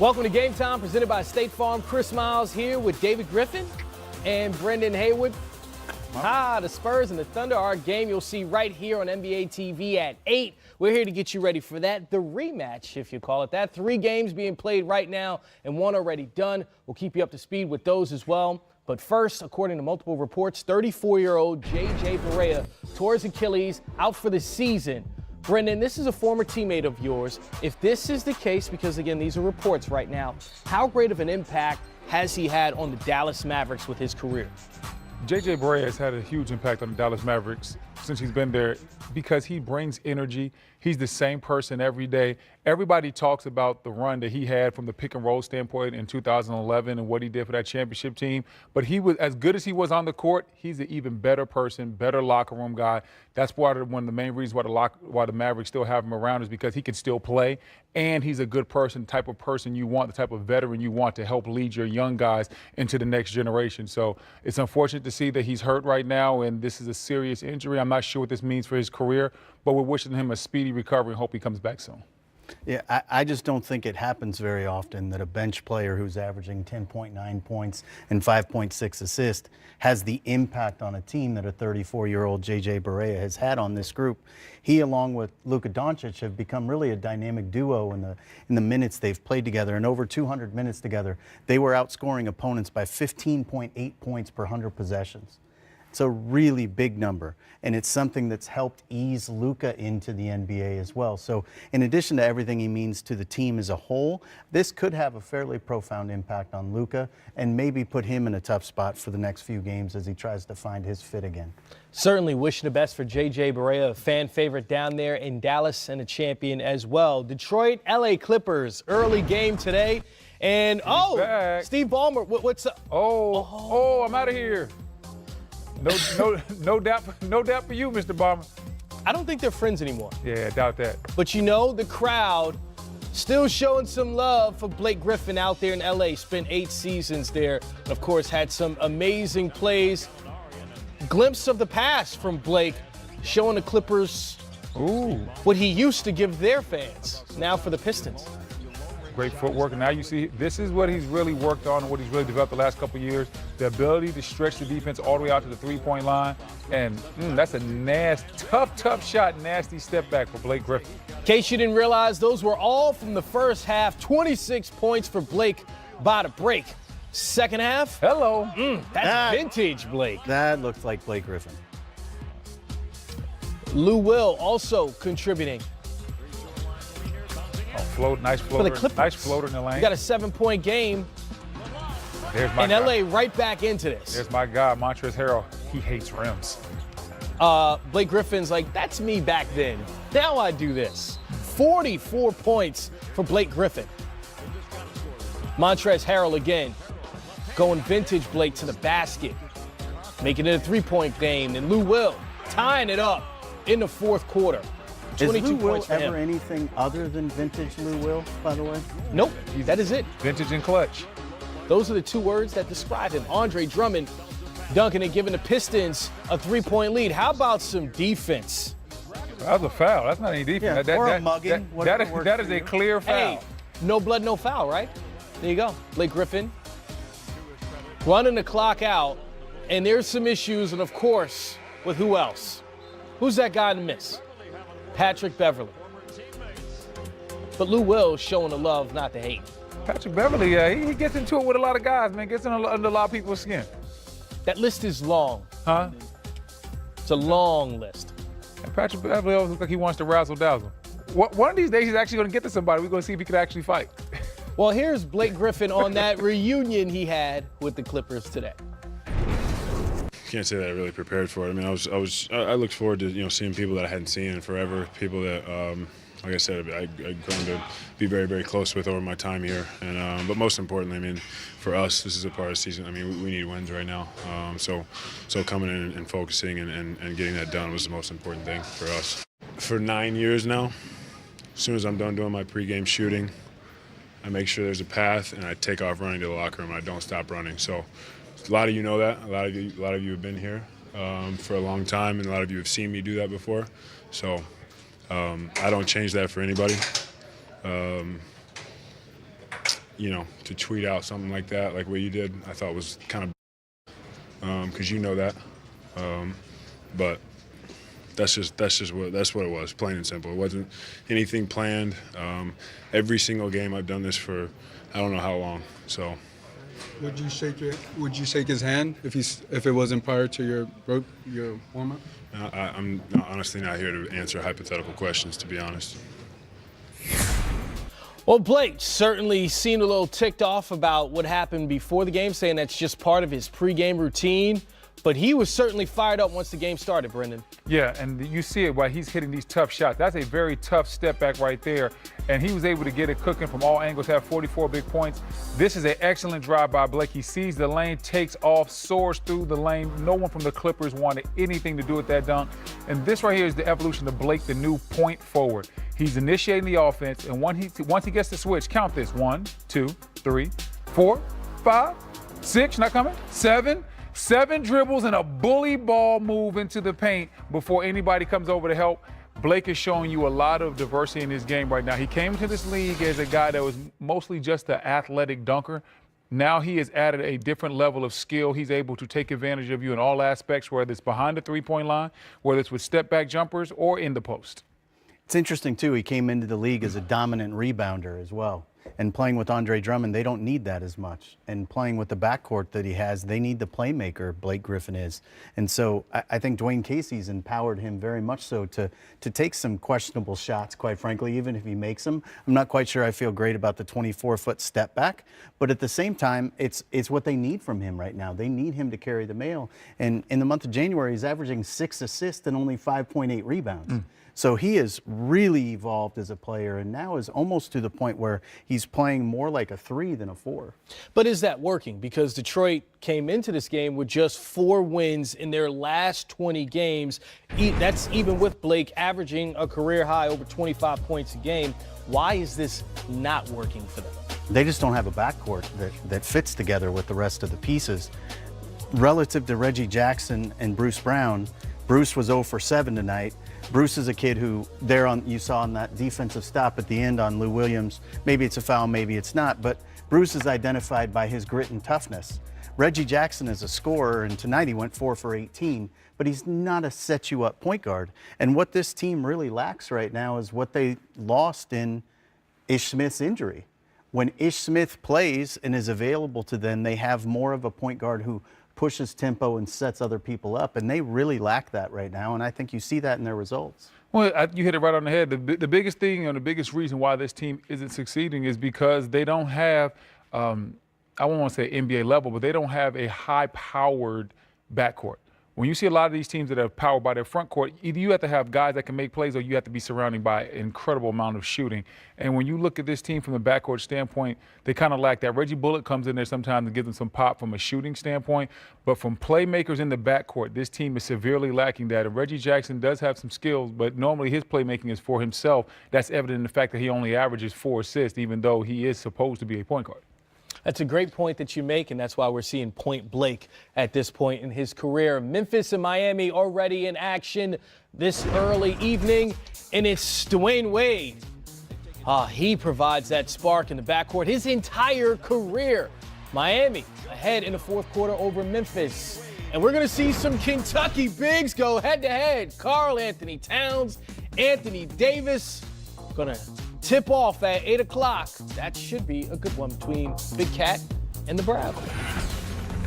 Welcome to Game Time, presented by State Farm. Chris Miles here with David Griffin and Brendan Haywood. The Spurs and the Thunder, our game you'll see right here on NBA TV at 8. We're here to get you ready for that, the rematch, if you call it that. 3 games being played right now and 1 already done. We'll keep you up to speed with those as well. But first, according to multiple reports, 34-year-old J.J. Barea tore his Achilles, out for the season. Brendan, this is a former teammate of yours. If this is the case, because again, these are reports right now, how great of an impact has he had on the Dallas Mavericks with his career? J.J. Barea has had a huge impact on the Dallas Mavericks since he's been there because he brings energy. He's the same person every day. Everybody talks about the run that he had from the pick and roll standpoint in 2011 and what he did for that championship team. But he was, as good as he was on the court, he's an even better person, better locker room guy. That's one of the main reasons why the Mavericks still have him around is because he can still play, and he's a good person, type of person you want, the type of veteran you want to help lead your young guys into the next generation. So it's unfortunate to see that he's hurt right now, and this is a serious injury. I'm not sure what this means for his career, but we're wishing him a speedy recovery and hope he comes back soon. Yeah, I just don't think it happens very often that a bench player who's averaging 10.9 points and 5.6 assists has the impact on a team that a 34-year-old J.J. Barea has had on this group. He, along with Luka Doncic, have become really a dynamic duo in the minutes they've played together. And over 200 minutes together, they were outscoring opponents by 15.8 points per 100 possessions. It's a really big number, and it's something that's helped ease Luka into the NBA as well. So in addition to everything he means to the team as a whole, this could have a fairly profound impact on Luka and maybe put him in a tough spot for the next few games as he tries to find his fit again. Certainly wishing the best for J.J. Barea, a fan favorite down there in Dallas and a champion as well. Detroit, L.A. Clippers, early game today. And, Steve Ballmer, what's up? I'm out of here. No doubt for you, Mr. Bomber. I don't think they're friends anymore. Yeah, I doubt that. But you know, the crowd still showing some love for Blake Griffin out there in L.A. Spent 8 seasons there. Of course, had some amazing plays. Glimpse of the past from Blake, showing the Clippers what he used to give their fans. Now for the Pistons. Great footwork, and now you see this is what he's really worked on and what he's really developed the last couple of years, the ability to stretch the defense all the way out to the three-point line, and that's a nasty, tough shot, nasty step back for Blake Griffin. In case you didn't realize, those were all from the first half. 26 points for Blake by the break. Second half, that's vintage Blake. That looks like Blake Griffin. Lou Will also contributing. Nice floater in the lane. You got a 7-point game. There's my and guy. LA right back into this. There's my guy, Montrezl Harrell. He hates rims. Blake Griffin's like, that's me back then. Now I do this. 44 points for Blake Griffin. Montrezl Harrell again, going vintage Blake to the basket, making it a 3-point game. And Lou Will tying it up in the fourth quarter. Is 22 Lou Will points for ever him. anything other than vintage Lou Will, by the way? Nope, that is it. Vintage and clutch. Those are the 2 words that describe him. Andre Drummond dunking and giving the Pistons a 3-point lead. How about some defense? That was a foul. That's not any defense. Yeah, or a mugging. That is a clear foul. Hey, no blood, no foul, right? There you go. Blake Griffin running the clock out, and there's some issues, and of course, with who else? Who's that guy to miss? Patrick Beverly. But Lou Will showing the love, not the hate. Patrick Beverly, he gets into it with a lot of guys, man. Gets under a lot of people's skin. That list is long. Huh? It's a long list. And Patrick Beverly always looks like he wants to razzle-dazzle. One of these days, he's actually going to get to somebody. We're going to see if he can actually fight. Well, here's Blake Griffin on that reunion he had with the Clippers today. Can't say that I really prepared for it. I mean, I looked forward to seeing people that I hadn't seen in forever, people that, like I said, I've grown to be very, very close with over my time here. And but most importantly, I mean, for us, this is a part of the season. I mean, we need wins right now. So coming in and focusing and getting that done was the most important thing for us. For 9 years now, as soon as I'm done doing my pregame shooting, I make sure there's a path and I take off running to the locker room and I don't stop running. So. A lot of you know that. A lot of you have been here for a long time, and a lot of you have seen me do that before. So I don't change that for anybody. to tweet out something like that, like what you did, I thought was kind of because you know that. But that's what it was, plain and simple. It wasn't anything planned. Every single game I've done this for I don't know how long. So. Would you shake his hand if it wasn't prior to your warm-up? I'm honestly not here to answer hypothetical questions, to be honest. Well, Blake certainly seemed a little ticked off about what happened before the game, saying that's just part of his pregame routine. But he was certainly fired up once the game started, Brendan. Yeah, and you see it while he's hitting these tough shots. That's a very tough step back right there. And he was able to get it cooking from all angles, have 44 big points. This is an excellent drive by Blake. He sees the lane, takes off, soars through the lane. No one from the Clippers wanted anything to do with that dunk. And this right here is the evolution of Blake, the new point forward. He's initiating the offense, and once he gets the switch, count this: 1, 2, 3, 4, 5, 6, not coming, 7. 7 dribbles and a bully ball move into the paint before anybody comes over to help. Blake is showing you a lot of diversity in his game right now. He came into this league as a guy that was mostly just an athletic dunker. Now he has added a different level of skill. He's able to take advantage of you in all aspects, whether it's behind the three-point line, whether it's with step-back jumpers or in the post. It's interesting, too. He came into the league as a dominant rebounder as well. And playing with Andre Drummond, they don't need that as much. And playing with the backcourt that he has, they need the playmaker Blake Griffin is. And so I think Dwayne Casey's empowered him very much so to take some questionable shots, quite frankly, even if he makes them. I'm not quite sure I feel great about the 24-foot step back. But at the same time, it's what they need from him right now. They need him to carry the mail. And in the month of January, he's averaging 6 assists and only 5.8 rebounds. So he has really evolved as a player and now is almost to the point where he's playing more like a 3 than a 4. But is that working? Because Detroit came into this game with just 4 wins in their last 20 games. That's even with Blake averaging a career high over 25 points a game. Why is this not working for them? They just don't have a backcourt that fits together with the rest of the pieces. Relative to Reggie Jackson and Bruce Brown, Bruce was 0 for 7 tonight. Bruce is a kid who you saw on that defensive stop at the end on Lou Williams. Maybe it's a foul, maybe it's not, but Bruce is identified by his grit and toughness. Reggie Jackson is a scorer, and tonight he went 4 for 18, but he's not a set-you-up point guard. And what this team really lacks right now is what they lost in Ish Smith's injury. When Ish Smith plays and is available to them, they have more of a point guard who pushes tempo and sets other people up, and they really lack that right now, and I think you see that in their results. Well, you hit it right on the head. The biggest thing and the biggest reason why this team isn't succeeding is because they don't have, I won't want to say NBA level, but they don't have a high-powered backcourt. When you see a lot of these teams that are powered by their front court, either you have to have guys that can make plays or you have to be surrounded by an incredible amount of shooting. And when you look at this team from the backcourt standpoint, they kind of lack that. Reggie Bullock comes in there sometimes and gives them some pop from a shooting standpoint. But from playmakers in the backcourt, this team is severely lacking that. And Reggie Jackson does have some skills, but normally his playmaking is for himself. That's evident in the fact that he only averages 4 assists, even though he is supposed to be a point guard. That's a great point that you make, and that's why we're seeing Point Blake at this point in his career. Memphis and Miami already in action this early evening, and it's Dwayne Wade. He provides that spark in the backcourt his entire career. Miami ahead in the fourth quarter over Memphis. And we're going to see some Kentucky bigs go head-to-head. Karl Anthony Towns, Anthony Davis, going to tip off at 8 o'clock. That should be a good one between Big Cat and the Bravo.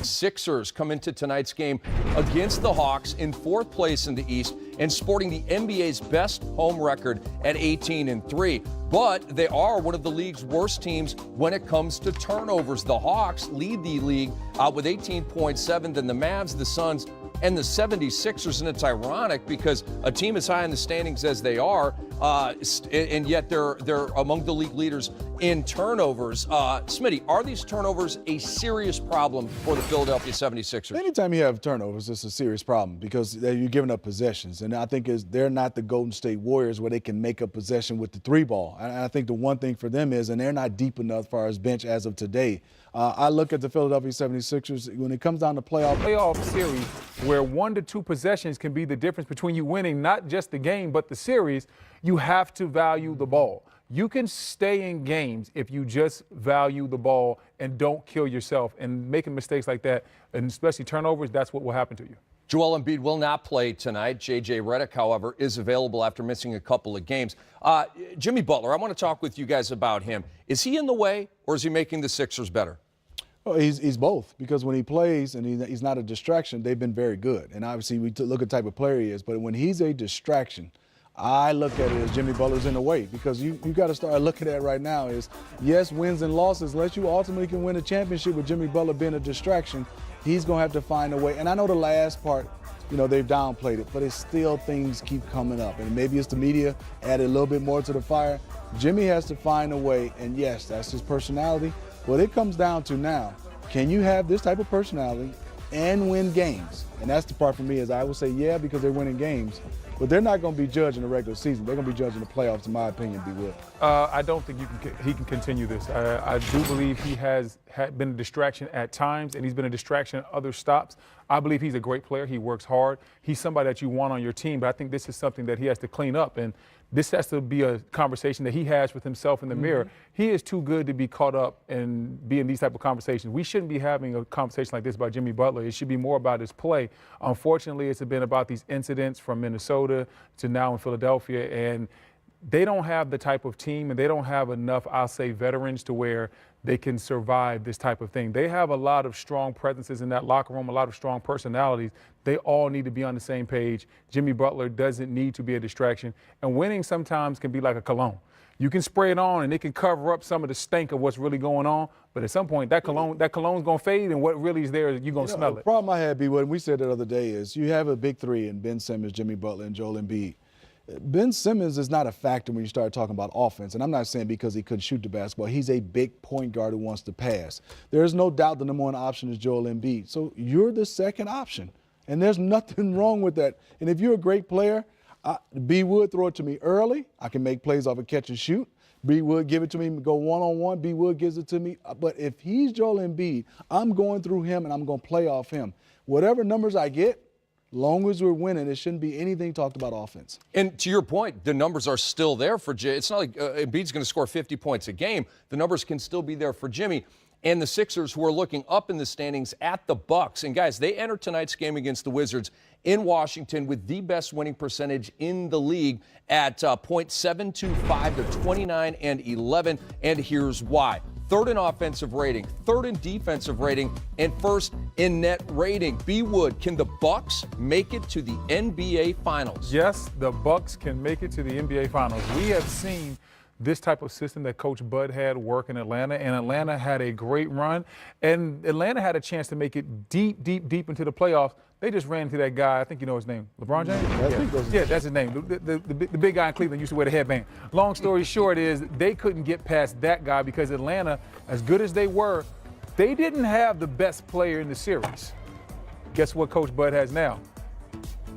Sixers come into tonight's game against the Hawks in 4th place in the East and sporting the NBA's best home record at 18-3. But they are one of the league's worst teams when it comes to turnovers. The Hawks lead the league with 18.7, then the Mavs, the Suns, and the 76ers. And it's ironic because a team as high in the standings as they are, and yet they're among the league leaders in turnovers. Smitty, are these turnovers a serious problem for the Philadelphia 76ers? Anytime you have turnovers, it's a serious problem because you're giving up possessions. And I think they're not the Golden State Warriors where they can make a possession with the 3 ball. And I think the one thing for them is, and they're not deep enough as far as bench as of today. I look at the Philadelphia 76ers when it comes down to playoff series where 1 to 2 possessions can be the difference between you winning not just the game but the series. You have to value the ball. You can stay in games if you just value the ball and don't kill yourself. And making mistakes like that, and especially turnovers, that's what will happen to you. Joel Embiid will not play tonight. J.J. Redick, however, is available after missing a couple of games. Jimmy Butler, I want to talk with you guys about him. Is he in the way, or is he making the Sixers better? Oh, he's both, because when he plays and he's not a distraction, they've been very good. And obviously, we look at the type of player he is. But when he's a distraction, I look at it as Jimmy Butler's in the way, because you got to start looking at it right now is, yes, wins and losses, unless you ultimately can win a championship with Jimmy Butler being a distraction, he's going to have to find a way. And I know the last part, they've downplayed it, but it's still things keep coming up. And maybe it's the media added a little bit more to the fire. Jimmy has to find a way, and yes, that's his personality. What it comes down to now, can you have this type of personality and win games? And that's the part for me is I would say, yeah, because they're winning games. But they're not going to be judged in the regular season. They're going to be judged in the playoffs, in my opinion, B. Will. I don't think he can continue this. I do believe he has been a distraction at times, and he's been a distraction at other stops. I believe he's a great player. He works hard. He's somebody that you want on your team, but I think this is something that he has to clean up. And this has to be a conversation that he has with himself in the mirror. He is too good to be caught up and be in these type of conversations. We shouldn't be having a conversation like this about Jimmy Butler. It should be more about his play. Unfortunately, it's been about these incidents from Minnesota to now in Philadelphia, and they don't have the type of team, and they don't have enough, I'll say, veterans to where they can survive this type of thing. They have a lot of strong presences in that locker room, a lot of strong personalities. They all need to be on the same page. Jimmy Butler doesn't need to be a distraction. And winning sometimes can be like a cologne. You can spray it on and it can cover up some of the stink of what's really going on. But at some point, that cologne's going to fade, and what really is there, you're going to smell it. The problem I had, B, when we said the other day, is you have a big three in Ben Simmons, Jimmy Butler, and Joel Embiid. Ben Simmons is not a factor when you start talking about offense, and I'm not saying because he couldn't shoot the basketball. He's a big point guard who wants to pass. There's no doubt the number one option is Joel Embiid. So you're the second option, and there's nothing wrong with that. And if you're a great player, B Wood throw it to me early. I can make plays off a catch and shoot. B Wood give it to me, go one-on-one. B Wood gives it to me. But if he's Joel Embiid, I'm going through him, and I'm going to play off him. Whatever numbers I get, long as we're winning, it shouldn't be anything talked about offense. And to your point, the numbers are still there for Jay. It's not like Embiid's going to score 50 points a game. The numbers can still be there for Jimmy. And the Sixers, who are looking up in the standings at the Bucks. And, guys, they enter tonight's game against the Wizards in Washington with the best winning percentage in the league at .725 to 29-11. And here's why. Third in offensive rating, third in defensive rating, and first in net rating. B. Wood, can the Bucks make it to the NBA Finals? Yes, the Bucks can make it to the NBA Finals. We have seen this type of system that Coach Bud had work in Atlanta, and Atlanta had a great run, and Atlanta had a chance to make it deep into the playoffs. They just ran into that guy, I think you know his name, LeBron James? Yeah, that's his name. The big guy in Cleveland used to wear the headband. Long story short is they couldn't get past that guy because Atlanta, as good as they were, they didn't have the best player in the series. Guess what Coach Bud has now?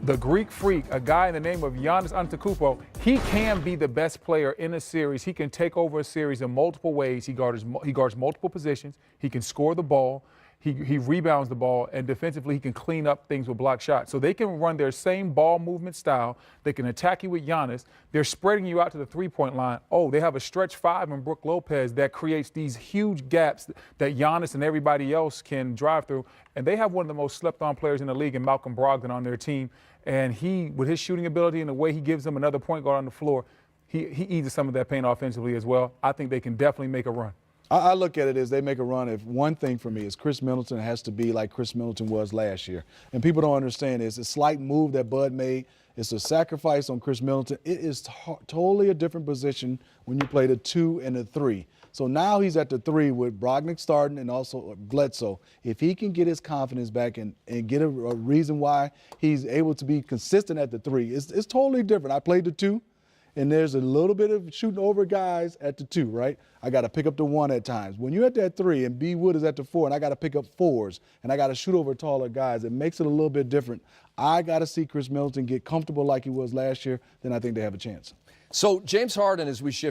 The Greek Freak, a guy in the name of Giannis Antetokounmpo. He can be the best player in a series. He can take over a series in multiple ways. He guards multiple positions. He can score the ball. He rebounds the ball, and defensively he can clean up things with block shots. So they can run their same ball movement style. They can attack you with Giannis. They're spreading you out to the three-point line. Oh, they have a stretch five in Brook Lopez that creates these huge gaps that Giannis and everybody else can drive through. And they have one of the most slept-on players in the league in Malcolm Brogdon on their team. And he, with his shooting ability and the way he gives them another point guard on the floor, he eases some of that pain offensively as well. I think they can definitely make a run. I look at it as they make a run. If one thing for me is Chris Middleton has to be like Chris Middleton was last year. And people don't understand it's a slight move that Bud made. It's a sacrifice on Chris Middleton. It is totally a different position when you play the 2 and the 3. So now he's at the 3 with Brogdon starting and also Bledsoe. If he can get his confidence back and get a reason why he's able to be consistent at the 3, it's totally different. I played the 2. And there's a little bit of shooting over guys at the 2, right? I got to pick up the 1 at times. When you're at that 3 and B. Wood is at the 4 and I got to pick up 4s and I got to shoot over taller guys, it makes it a little bit different. I got to see Chris Middleton get comfortable like he was last year, then I think they have a chance. So James Harden, as we shift